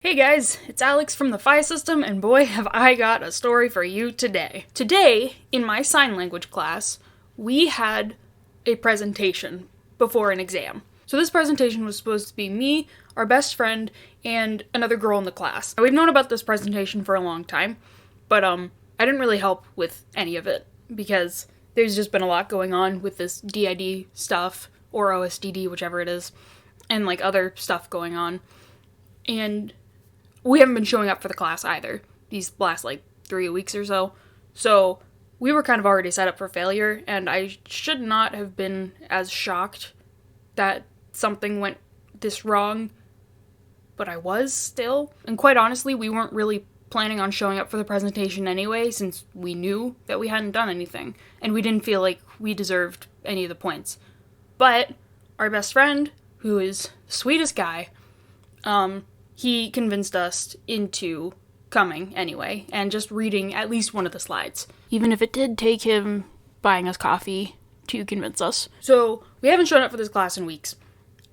Hey guys, it's Alex from the Phi System, and boy have I got a story for you today. Today, in my sign language class, we had a presentation before an exam. So this presentation was supposed to be me, our best friend, and another girl in the class. Now, we've known about this presentation for a long time, but I didn't really help with any of it because there's just been a lot going on with this DID stuff, or OSDD, whichever it is, and like other stuff going on. And we haven't been showing up for the class either, these last 3 weeks or so. So we were kind of already set up for failure, and I should not have been as shocked that something went this wrong, but I was still. And quite honestly, we weren't really planning on showing up for the presentation anyway, since we knew that we hadn't done anything, and we didn't feel like we deserved any of the points. But our best friend, who is the sweetest guy, he convinced us into coming anyway, and just reading at least one of the slides. Even if it did take him buying us coffee to convince us. So, we haven't shown up for this class in weeks.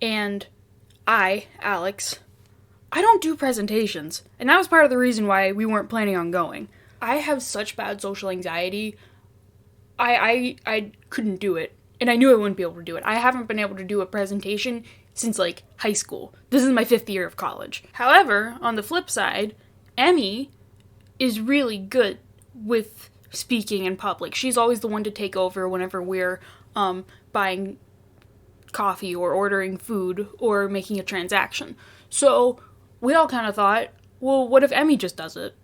And Alex, I don't do presentations. And that was part of the reason why we weren't planning on going. I have such bad social anxiety. I couldn't do it. And I knew I wouldn't be able to do it. I haven't been able to do a presentation since high school. This is my 5th year of college. However, on the flip side, Emmy is really good with speaking in public. She's always the one to take over whenever we're buying coffee or ordering food or making a transaction. So we all kind of thought, well, what if Emmy just does it?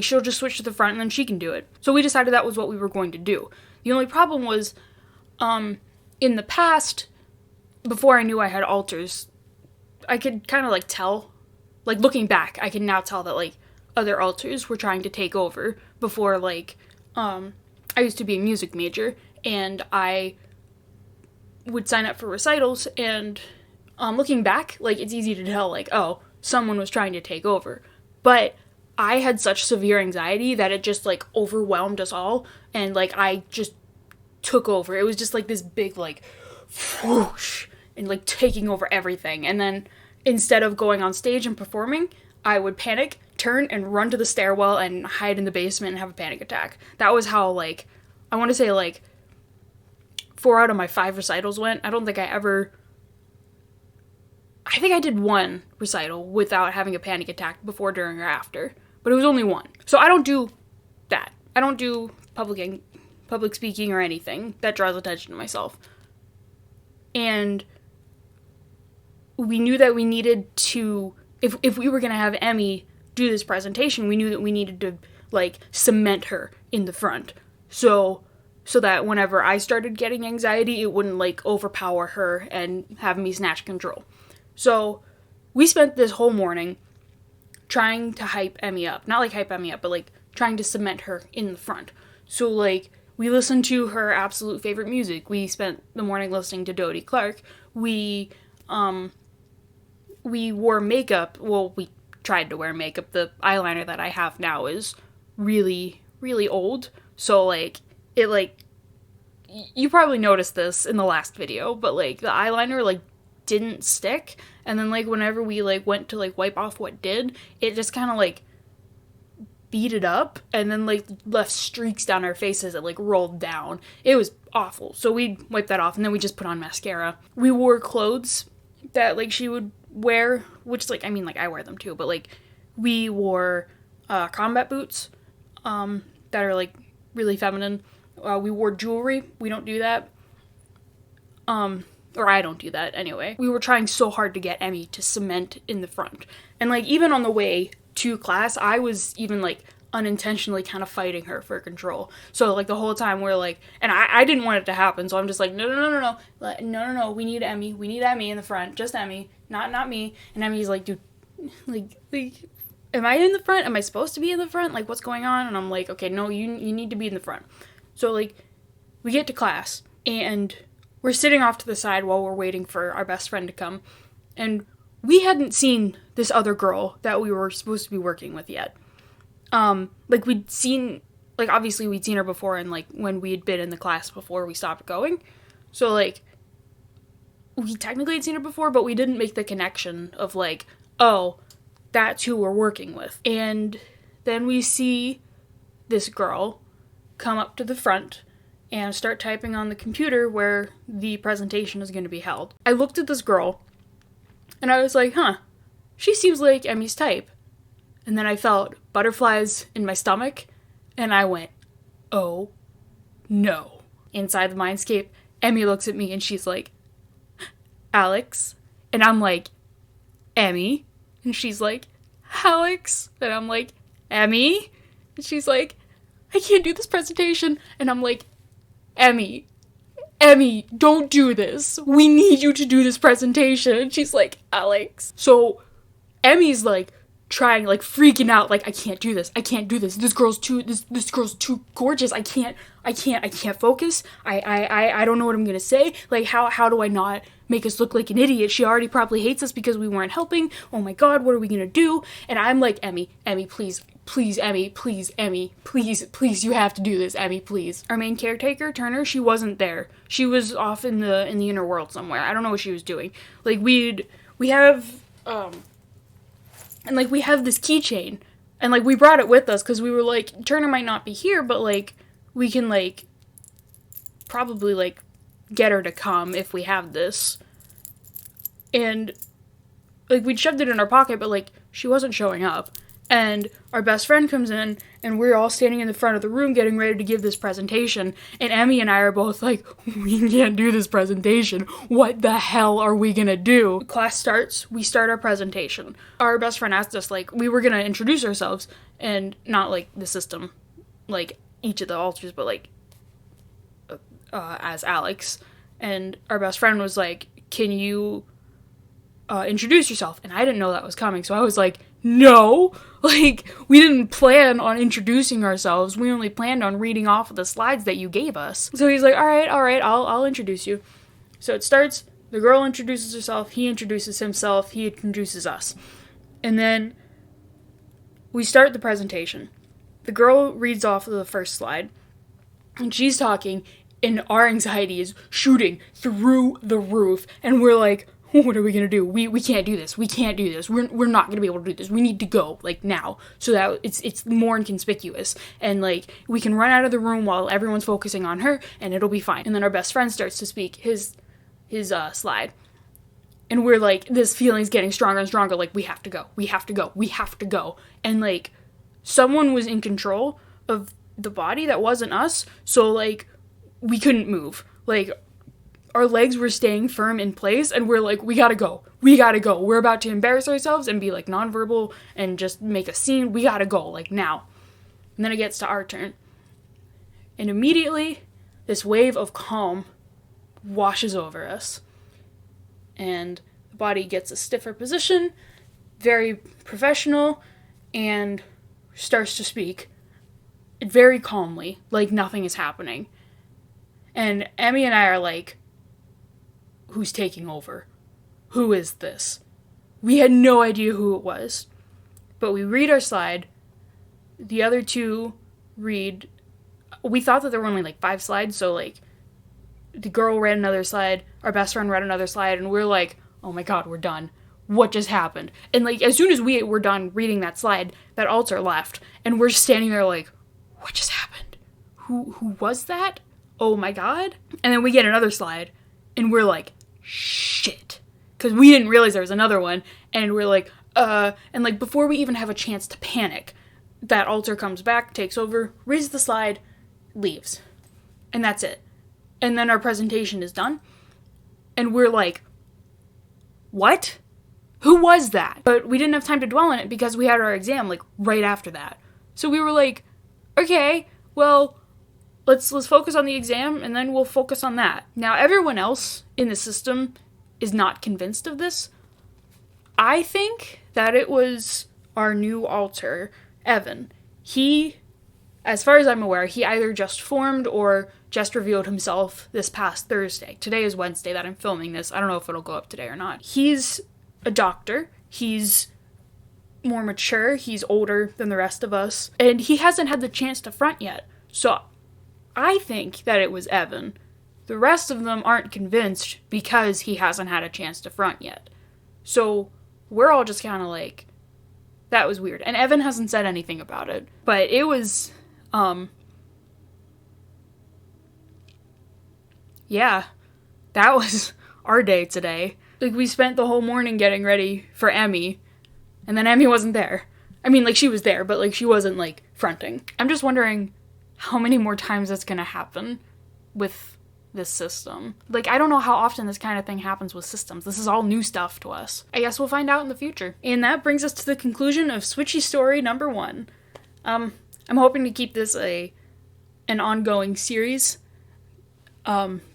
She'll just switch to the front and then she can do it. So we decided that was what we were going to do. The only problem was, in the past, before I knew I had alters, I could kind of tell, looking back, I can now tell that other alters were trying to take over before I used to be a music major, and I would sign up for recitals, and looking back, it's easy to tell, oh, someone was trying to take over. But I had such severe anxiety that it just overwhelmed us all, and I just took over. It was just this big whoosh, and taking over everything. And then instead of going on stage and performing, I would panic, turn, and run to the stairwell and hide in the basement and have a panic attack. That was how I want to say 4 out of my 5 recitals went. I think I did one recital without having a panic attack before, during, or after, but it was only one. So I don't do that. I don't do public speaking or anything that draws attention to myself. And we knew that we needed to, if we were going to have Emmy do this presentation, we knew that we needed to cement her in the front. So that whenever I started getting anxiety, it wouldn't overpower her and have me snatch control. So we spent this whole morning trying to hype Emmy up. Not hype Emmy up, but trying to cement her in the front. So we listened to her absolute favorite music. We spent the morning listening to Dodie Clark. We wore makeup. Well, we tried to wear makeup. The eyeliner that I have now is really, really old. So, you probably noticed this in the last video, but, the eyeliner, didn't stick. And then, whenever we, went to, wipe off what did, it just kind of, beat it up, and then left streaks down our faces that rolled down. It was awful. So we wiped that off, and then we just put on mascara. We wore clothes that she would wear, which I wear them too, but we wore combat boots that are really feminine. We wore jewelry. We don't do that. Or I don't do that anyway. We were trying so hard to get Emmy to cement in the front. And even on the way to class, I was even unintentionally kind of fighting her for control. So the whole time we're and I didn't want it to happen, so I'm just no, we need Emmy in the front, just Emmy, not me. And Emmy's dude, am I in the front? Am I supposed to be in the front? What's going on? And I'm okay, no, you need to be in the front. So we get to class, and we're sitting off to the side while we're waiting for our best friend to come, and we hadn't seen this other girl that we were supposed to be working with yet. We'd seen, obviously we'd seen her before, and when we had been in the class before we stopped going. So, we technically had seen her before, but we didn't make the connection of, oh, that's who we're working with. And then we see this girl come up to the front and start typing on the computer where the presentation is going to be held. I looked at this girl, and I was like, she seems like Emmy's type. And then I felt butterflies in my stomach, and I went, oh, no. Inside the Mindscape, Emmy looks at me, and she's like, Alex. And I'm like, Emmy. And she's like, Alex. And I'm like, Emmy. And she's like, I can't do this presentation. And I'm like, Emmy, don't do this. We need you to do this presentation. And she's like, Alex. So Emmy's like trying, like freaking out, like, I can't do this. This girl's too gorgeous. I can't focus. I don't know what I'm gonna say. Like, how do I not make us look like an idiot? She already probably hates us because we weren't helping. Oh my god, what are we gonna do? And I'm like, Emmy, please, Emmy, please, you have to do this, Emmy, please. Our main caretaker, Turner, she wasn't there. She was off in the inner world somewhere. I don't know what she was doing. Like, we have this keychain, and like we brought it with us because we were like, Turner might not be here, but like we can like probably like get her to come if we have this. And like we shoved it in our pocket, but like she wasn't showing up. And our best friend comes in, and we're all standing in the front of the room getting ready to give this presentation. And Emmy and I are both like, we can't do this presentation. What the hell are we gonna do? Class starts, we start our presentation. Our best friend asked us, like, we were gonna introduce ourselves, and not like the system, like each of the alters, but like as Alex. And our best friend was like, can you introduce yourself? And I didn't know that was coming, so I was like, no, like, we didn't plan on introducing ourselves. We only planned on reading off of the slides that you gave us. So he's like, all right, I'll introduce you. So it starts, the girl introduces herself, he introduces himself, he introduces us. And then we start the presentation. The girl reads off of the first slide, and she's talking, and our anxiety is shooting through the roof, and we're like, what are we gonna do? We can't do this. We're not gonna be able to do this. We need to go, like, now, so that it's more inconspicuous, and like we can run out of the room while everyone's focusing on her, and it'll be fine. And then our best friend starts to speak his slide, and we're like, this feeling's getting stronger and stronger. Like, we have to go, and like someone was in control of the body that wasn't us, so like we couldn't move. Like, our legs were staying firm in place, and we're like, we gotta go. We're about to embarrass ourselves and be, like, nonverbal and just make a scene. We gotta go, like, now. And then it gets to our turn. And immediately, this wave of calm washes over us. And the body gets a stiffer position, very professional, and starts to speak very calmly, like nothing is happening. And Emmy and I are like, who's taking over? Who is this? We had no idea who it was. But we read our slide. The other two read. We thought that there were only like 5 slides, so like the girl read another slide, our best friend read another slide, and we're like, oh my god, we're done. What just happened? And like as soon as we were done reading that slide, that altar left, and we're standing there like, what just happened? Who was that? Oh my god. And then we get another slide, and we're like, shit, because we didn't realize there was another one, and we're like, and like before we even have a chance to panic, that altar comes back, takes over, reads the slide, leaves, and that's it. And then our presentation is done, and we're like, what? Who was that? But we didn't have time to dwell on it because we had our exam like right after that. So we were like, okay, well, let's focus on the exam, and then we'll focus on that. Now, everyone else in the system is not convinced of this. I think that it was our new alter, Evan. He, as far as I'm aware, he either just formed or just revealed himself this past Thursday. Today is Wednesday that I'm filming this. I don't know if it'll go up today or not. He's a doctor. He's more mature. He's older than the rest of us. And he hasn't had the chance to front yet. So I think that it was Evan. The rest of them aren't convinced because he hasn't had a chance to front yet. So we're all just kind of like, That was weird. And Evan hasn't said anything about it. But it was, yeah, that was our day today. Like, we spent the whole morning getting ready for Emmy, and then Emmy wasn't there. I mean, like, she was there, but, like, she wasn't, like, fronting. I'm just wondering how many more times that's gonna happen with this system. Like, I don't know how often this kind of thing happens with systems. This is all new stuff to us. I guess we'll find out in the future. And that brings us to the conclusion of Switchy story number 1. I'm hoping to keep this an ongoing series.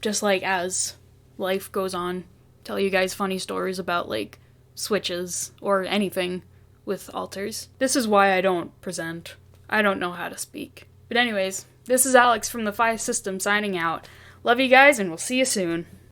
Just like as life goes on, tell you guys funny stories about, like, switches or anything with alters. This is why I don't present. I don't know how to speak. But anyways, this is Alex from the Phi System signing out. Love you guys, and we'll see you soon.